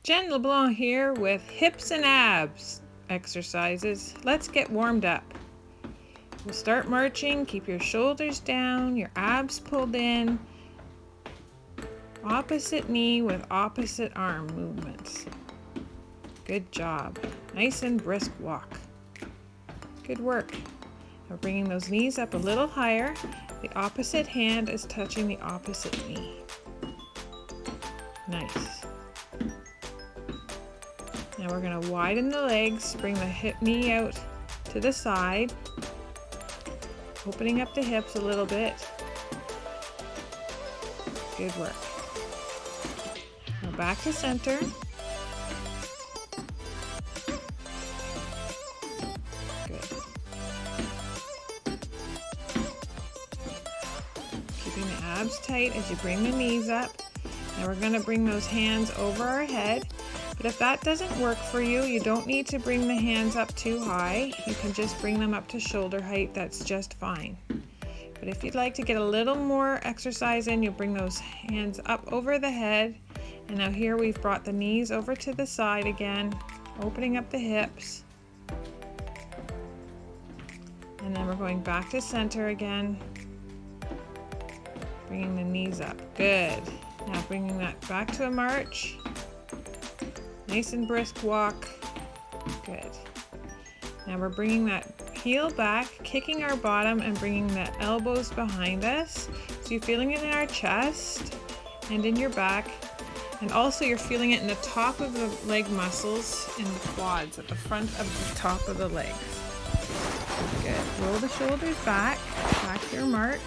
Jen LeBlanc here with hips and abs exercises. Let's get warmed up. We'll start marching. Keep your shoulders down, your abs pulled in. Opposite knee with opposite arm movements. Good job. Nice and brisk walk. Good work. We're bringing those knees up a little higher. The opposite hand is touching the opposite knee. Nice. Now we're going to widen the legs, bring the hip knee out to the side, opening up the hips a little bit. Good work. Now back to center. Good. Keeping the abs tight as you bring the knees up. Now we're going to bring those hands over our head. But if that doesn't work for you, you don't need to bring the hands up too high. You can just bring them up to shoulder height. That's just fine. But if you'd like to get a little more exercise in, you'll bring those hands up over the head. And now here we've brought the knees over to the side again, opening up the hips. And then we're going back to center again, bringing the knees up. Good. Now bringing that back to a march. Nice and brisk walk. Good. Now we're bringing that heel back, kicking our bottom and bringing the elbows behind us. So you're feeling it in our chest and in your back. And also you're feeling it in the top of the leg muscles in the quads, at the front of the top of the legs. Good. Roll the shoulders back to your march.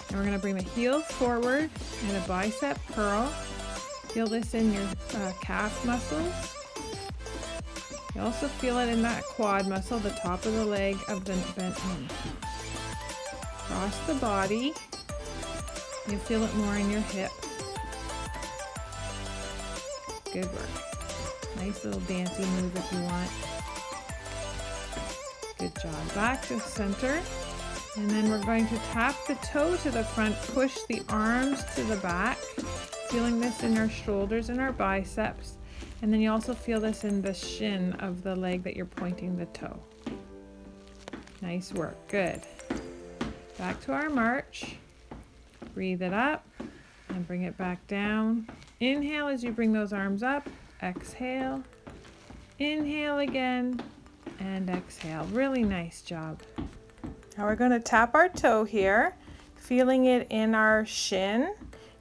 And we're going to bring the heel forward and a bicep curl. Feel this in your calf muscles. You also feel it in that quad muscle, the top of the leg of the bent knee. Cross the body. You feel it more in your hip. Good work. Nice little dancey move if you want. Good job. Back to center. And then we're going to tap the toe to the front, push the arms to the back. Feeling this in our shoulders and our biceps. And then you also feel this in the shin of the leg that you're pointing the toe. Nice work. Good. Back to our march. Breathe it up and bring it back down. Inhale as you bring those arms up. Exhale. Inhale again and exhale. Really nice job. Now we're going to tap our toe here, feeling it in our shin.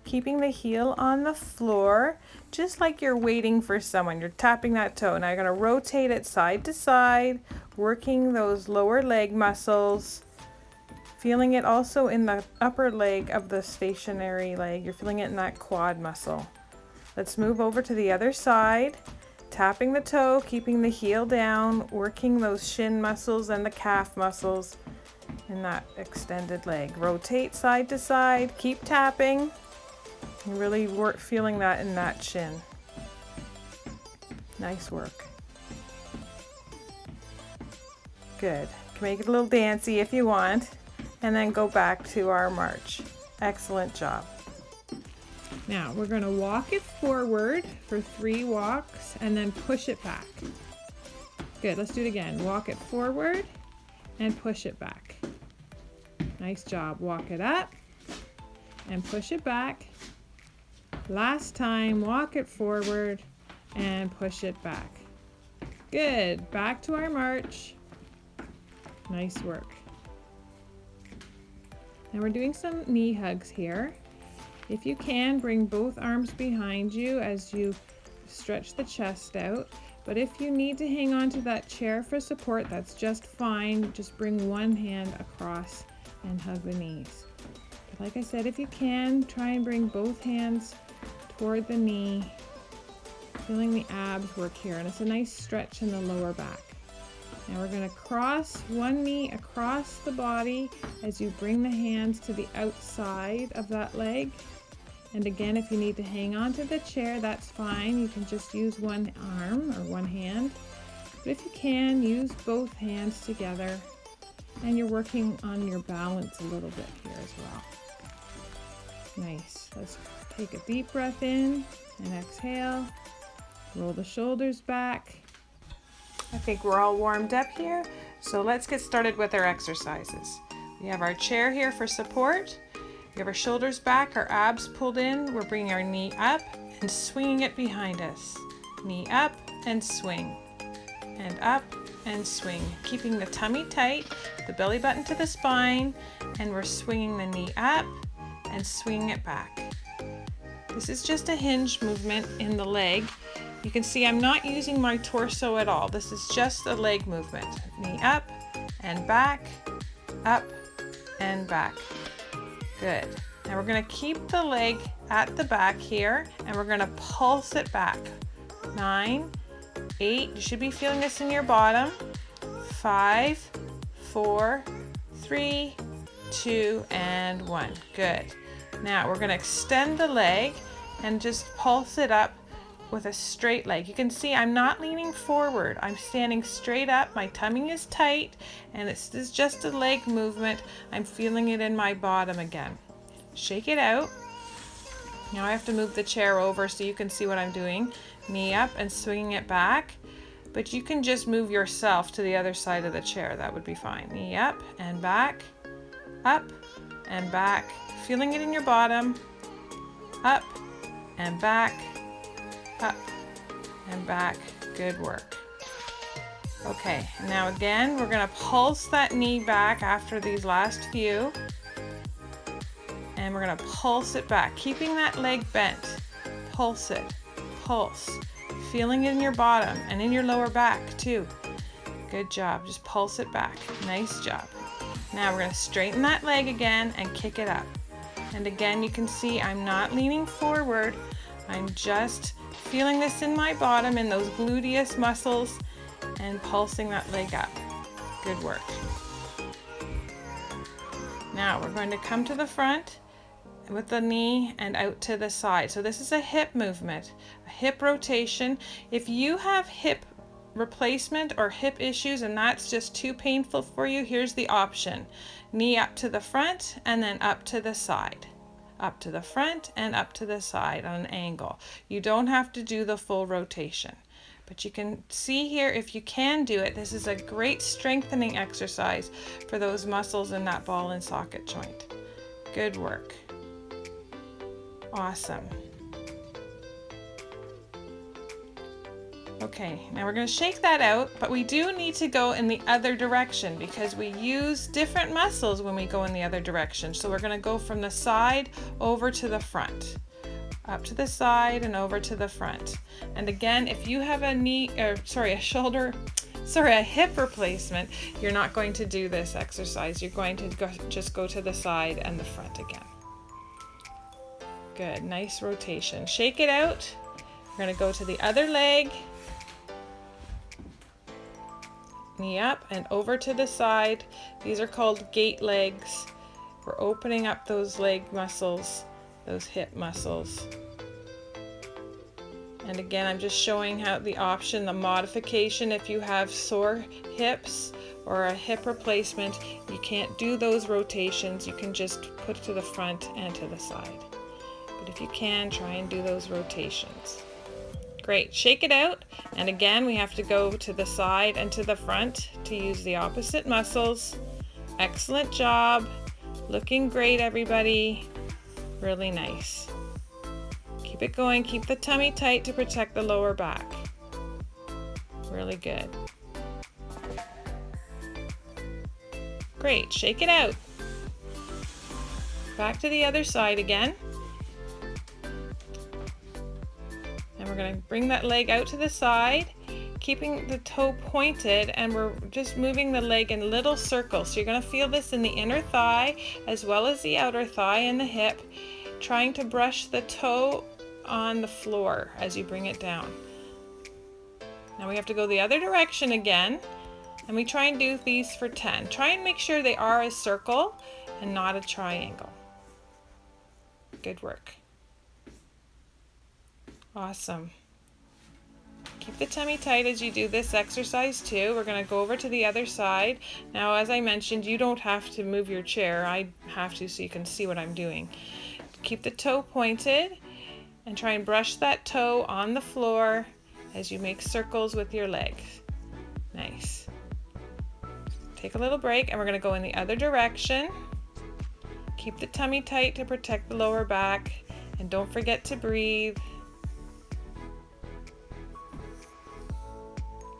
Keeping the heel on the floor, just like you're waiting for someone. You're tapping that toe. Now you're going to rotate it side to side, working those lower leg muscles. Feeling it also in the upper leg of the stationary leg. You're feeling it in that quad muscle. Let's move over to the other side. Tapping the toe, keeping the heel down, working those shin muscles and the calf muscles in that extended leg. Rotate side to side. Keep tapping. You really feeling that in that shin. Nice work. Good. You can make it a little dancey if you want, and then go back to our march. Excellent job. Now we're going to walk it forward for 3 walks and then push it back. Good. Let's do it again. Walk it forward and push it back. Nice job. Walk it up and push it back. Last time, walk it forward and push it back. Good. Back to our march. Nice work. Now we're doing some knee hugs here. If you can, bring both arms behind you as you stretch the chest out. But if you need to hang on to that chair for support, that's just fine. Just bring one hand across and hug the knees. But like I said, if you can, try and bring both hands toward the knee, feeling the abs work here, and it's a nice stretch in the lower back. Now we're going to cross one knee across the body as you bring the hands to the outside of that leg. And again, if you need to hang on to the chair, that's fine. You can just use one arm or one hand. But if you can, use both hands together, and you're working on your balance a little bit here as well. Nice. Let's take a deep breath in and exhale. Roll the shoulders back. I think we're all warmed up here, so let's get started with our exercises. We have our chair here for support. We have our shoulders back, our abs pulled in. We're bringing our knee up and swinging it behind us. Knee up and swing. And up and swing. Keeping the tummy tight, the belly button to the spine, and we're swinging the knee up and swinging it back. This is just a hinge movement in the leg. You can see I'm not using my torso at all. This is just a leg movement. Knee up and back, up and back. Good. Now we're going to keep the leg at the back here, and we're going to pulse it back. 9, 8, you should be feeling this in your bottom. 5, 4, 3, 2, and 1. Good. Now we're going to extend the leg and just pulse it up with a straight leg. You can see I'm not leaning forward. I'm standing straight up. My tummy is tight, and this is just a leg movement. I'm feeling it in my bottom again. Shake it out. Now I have to move the chair over so you can see what I'm doing. Knee up and swinging it back. But you can just move yourself to the other side of the chair. That would be fine. Knee up and back, up and back. Feeling it in your bottom. Up and back, up and back. Good work. Okay, now again, we're going to pulse that knee back after these last few. And we're going to pulse it back, keeping that leg bent. Pulse it. Pulse. Feeling it in your bottom and in your lower back too. Good job. Just pulse it back. Nice job. Now we're going to straighten that leg again and kick it up. And again, you can see I'm not leaning forward. I'm just feeling this in my bottom, in those gluteus muscles, and pulsing that leg up. Good work. Now we're going to come to the front with the knee and out to the side. So this is a hip movement, a hip rotation. If you have hip replacement or hip issues and that's just too painful for you, here's the option. Knee up to the front and then up to the side. Up to the front and up to the side on an angle. You don't have to do the full rotation. But you can see here, if you can do it, this is a great strengthening exercise for those muscles in that ball and socket joint. Good work. Awesome. Okay, now we're going to shake that out, but we do need to go in the other direction because we use different muscles when we go in the other direction. So we're going to go from the side over to the front, up to the side and over to the front. And again, if you have a hip replacement, you're not going to do this exercise. You're going to just go to the side and the front again. Good, nice rotation. Shake it out. We're going to go to the other leg. Knee up and over to the side. These are called gate legs. We're opening up those leg muscles, those hip muscles. And again, I'm just showing how the option, the modification, if you have sore hips or a hip replacement, you can't do those rotations. You can just put it to the front and to the side. But if you can, try and do those rotations. Great, shake it out. And again, we have to go to the side and to the front to use the opposite muscles. Excellent job. Looking great, everybody. Really nice. Keep it going. Keep the tummy tight to protect the lower back. Really good. Great, shake it out. Back to the other side again. And we're going to bring that leg out to the side, keeping the toe pointed, and we're just moving the leg in little circles. So you're going to feel this in the inner thigh as well as the outer thigh and the hip, trying to brush the toe on the floor as you bring it down. Now we have to go the other direction again, and we try and do these for 10. Try and make sure they are a circle and not a triangle. Good work. Awesome. Keep the tummy tight as you do this exercise too. We're going to go over to the other side. Now, as I mentioned, you don't have to move your chair. I have to so you can see what I'm doing. keep the toe pointed and try and brush that toe on the floor as you make circles with your legs. Nice. Take a little break and we're going to go in the other direction. Keep the tummy tight to protect the lower back and don't forget to breathe.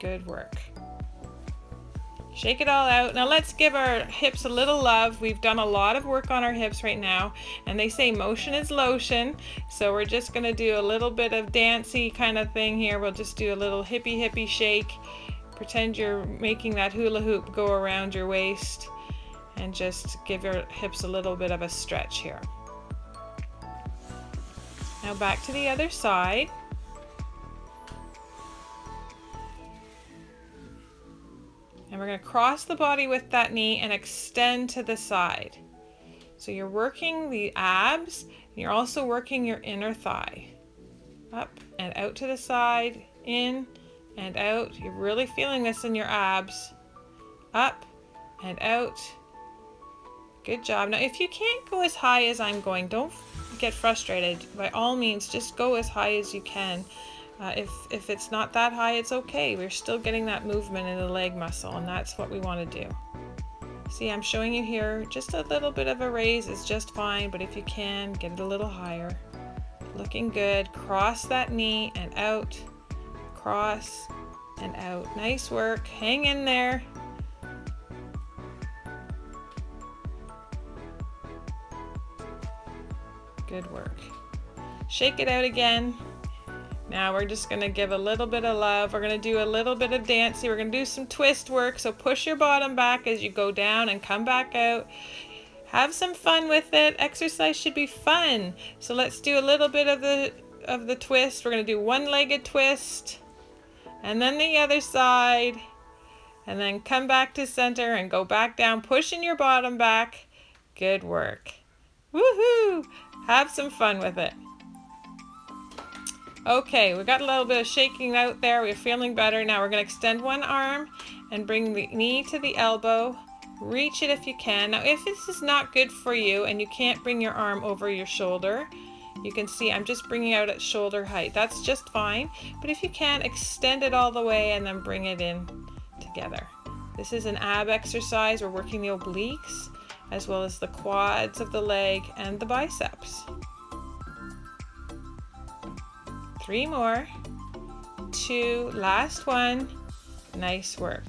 Good work. Shake it all out. Now let's give our hips a little love. We've done a lot of work on our hips right now, and they say motion is lotion. So we're just gonna do a little bit of dancey kind of thing here. We'll just do a little hippie hippie shake. Pretend you're making that hula hoop go around your waist, and just give your hips a little bit of a stretch here. Now back to the other side. And we're going to cross the body with that knee and extend to the side. So you're working the abs, and you're also working your inner thigh. Up and out to the side, in and out. You're really feeling this in your abs. Up and out. Good job. Now if you can't go as high as I'm going, don't get frustrated. By all means, just go as high as you can. If it's not that high, it's okay. We're still getting that movement in the leg muscle, and that's what we want to do. See, I'm showing you here, just a little bit of a raise is just fine, but if you can, get it a little higher. Looking good. Cross that knee and out. Cross and out. Nice work. Hang in there. Good work. Shake it out again. Now we're just going to give a little bit of love. We're going to do a little bit of dancing. We're going to do some twist work. So push your bottom back as you go down and come back out. Have some fun with it. Exercise should be fun. So let's do a little bit of the twist. We're going to do one-legged twist, and then the other side, and then come back to center and go back down, pushing your bottom back. Good work. Woohoo! Have some fun with it. Okay, we got a little bit of shaking out there. We're feeling better. Now we're going to extend one arm and bring the knee to the elbow. Reach it if you can. Now if this is not good for you and you can't bring your arm over your shoulder, you can see I'm just bringing out at shoulder height. That's just fine. But if you can, extend it all the way and then bring it in together. This is an ab exercise. We're working the obliques as well as the quads of the leg and the biceps. 3 more, 2, last one. Nice work.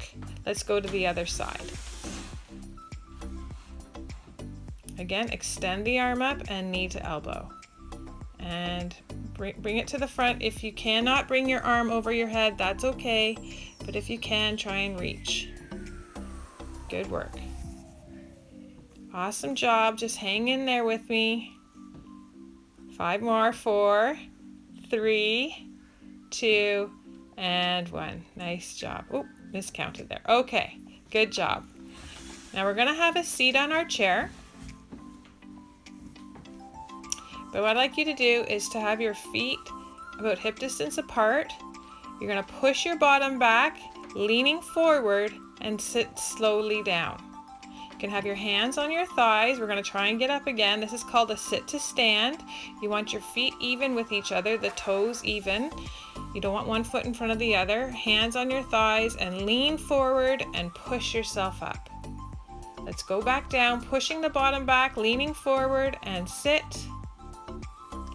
Let's go to the other side. Again, extend the arm up and knee to elbow. And bring it to the front. If you cannot bring your arm over your head, that's okay. But if you can, try and reach. Good work. Awesome job. Just hang in there with me. 5 more, 4, 3, 2, and 1. Nice job. Oh, miscounted there. Okay, good job. Now we're going to have a seat on our chair. But what I'd like you to do is to have your feet about hip distance apart. You're going to push your bottom back, leaning forward, and sit slowly down. You can have your hands on your thighs. We're going to try and get up again. This is called a sit to stand. You want your feet even with each other, the toes even. You don't want one foot in front of the other. Hands on your thighs and lean forward and push yourself up. Let's go back down, pushing the bottom back, leaning forward and sit.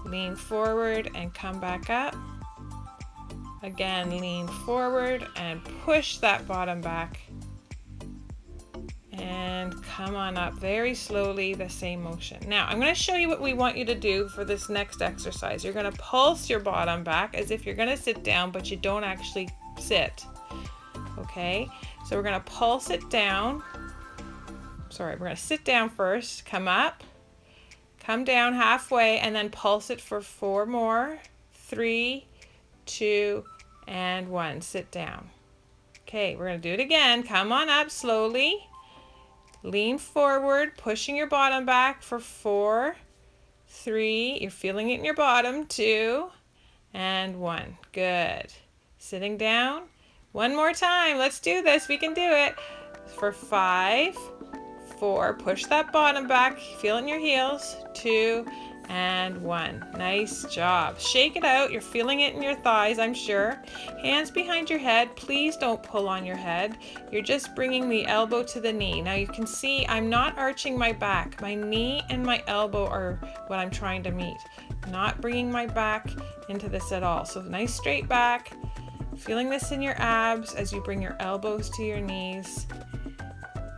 Lean forward and come back up. Again, lean forward and push that bottom back. And come on up very slowly, the same motion. Now, I'm going to show you what we want you to do for this next exercise. You're going to pulse your bottom back as if you're going to sit down, but you don't actually sit. Okay? So we're going to pulse it down. Sorry, we're going to sit down first, come up, come down halfway, and then pulse it for 4 more. 3, 2, and 1. Sit down. Okay, we're going to do it again. Come on up slowly. Lean forward, pushing your bottom back for 4, 3, you're feeling it in your bottom, 2, and 1. Good. Sitting down. 1 more time. Let's do this. We can do it. For 5, 4, push that bottom back, feel it in your heels, 2, and 1. Nice job. Shake it out. You're feeling it in your thighs, I'm sure. Hands behind your head. Please don't pull on your head. You're just bringing the elbow to the knee. Now you can see I'm not arching my back. My knee and my elbow are what I'm trying to meet. Not bringing my back into this at all. So nice straight back. Feeling this in your abs as you bring your elbows to your knees.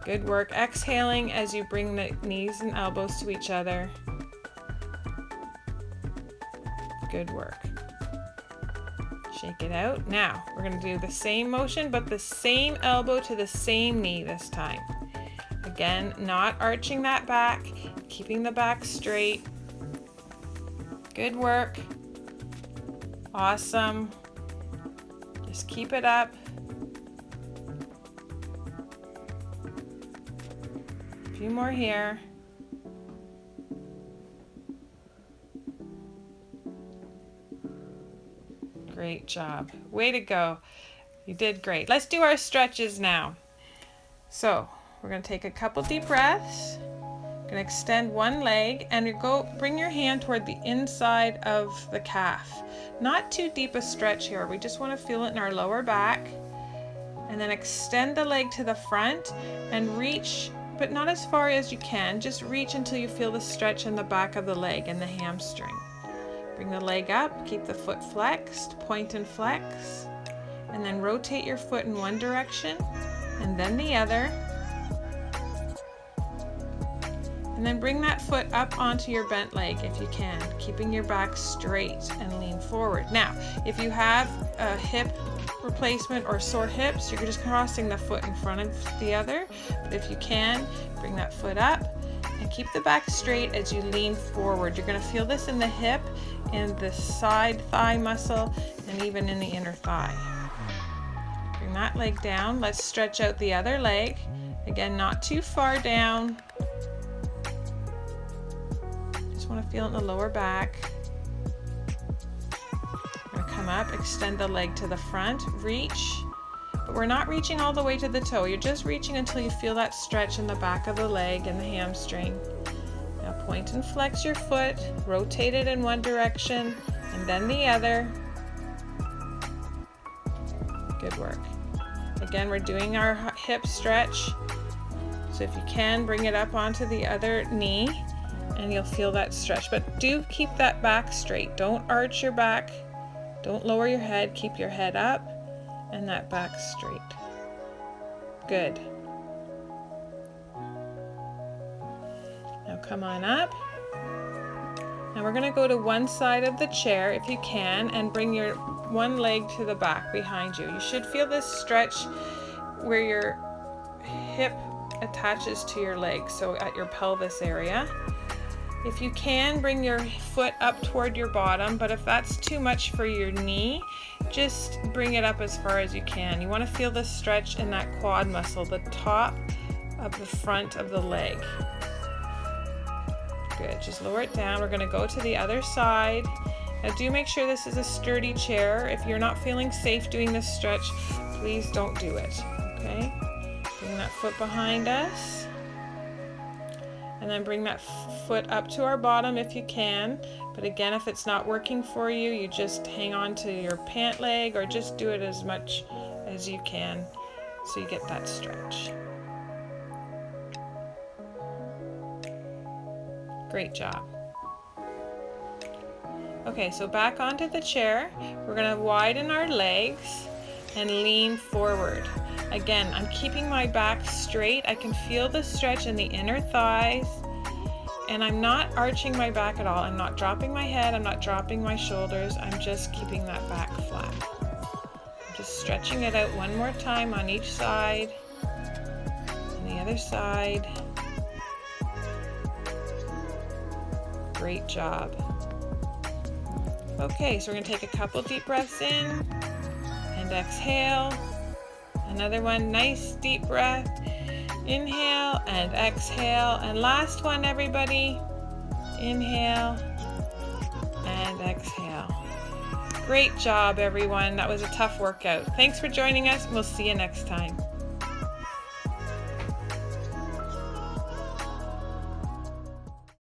Good work. Exhaling as you bring the knees and elbows to each other. Good work. Shake it out. Now we're going to do the same motion, but the same elbow to the same knee this time. Again, not arching that back, keeping the back straight. Good work. Awesome. Just keep it up. A few more here. Great job. Way to go. You did great. Let's do our stretches now. So we're going to take a couple deep breaths. Going to extend one leg and you bring your hand toward the inside of the calf. Not too deep a stretch here. We just want to feel it in our lower back. And then extend the leg to the front and reach, but not as far as you can. Just reach until you feel the stretch in the back of the leg and the hamstring. Bring the leg up, keep the foot flexed, point and flex, and then rotate your foot in one direction and then the other. And then bring that foot up onto your bent leg if you can, keeping your back straight and lean forward. Now, if you have a hip replacement or sore hips, you're just crossing the foot in front of the other. But if you can, bring that foot up and keep the back straight as you lean forward. You're going to feel this in the hip, in the side thigh muscle, and even in the inner thigh. Bring that leg down. Let's stretch out the other leg. Again, not too far down. Just want to feel it in the lower back. I'm going to come up, extend the leg to the front, reach. But we're not reaching all the way to the toe. You're just reaching until you feel that stretch in the back of the leg and the hamstring. Now point and flex your foot, rotate it in one direction and then the other. Good work. Again, we're doing our hip stretch. So if you can, bring it up onto the other knee and you'll feel that stretch. But do keep that back straight. Don't arch your back. Don't lower your head. Keep your head up and that back straight. Good. Now come on up. Now we're going to go to one side of the chair if you can and bring your one leg to the back behind you. You should feel this stretch where your hip attaches to your leg, so at your pelvis area. If you can, bring your foot up toward your bottom, but if that's too much for your knee, just bring it up as far as you can. You want to feel the stretch in that quad muscle, the top of the front of the leg. Good, just lower it down. We're going to go to the other side. Now do make sure this is a sturdy chair. If you're not feeling safe doing this stretch, please don't do it, okay? Bring that foot behind us. And then bring that foot up to our bottom if you can. But again, if it's not working for you, you just hang on to your pant leg or just do it as much as you can so you get that stretch. Great job. Okay, so back onto the chair. We're going to widen our legs and lean forward. Again, I'm keeping my back straight. I can feel the stretch in the inner thighs, and I'm not arching my back at all. I'm not dropping my head. I'm not dropping my shoulders. I'm just keeping that back flat. I'm just stretching it out one more time on each side, and the other side. Great job. Okay, so we're going to take a couple deep breaths in and exhale. Another one, nice deep breath. Inhale and exhale. And last one, everybody. Inhale and exhale. Great job, everyone. That was a tough workout. Thanks for joining us. We'll see you next time.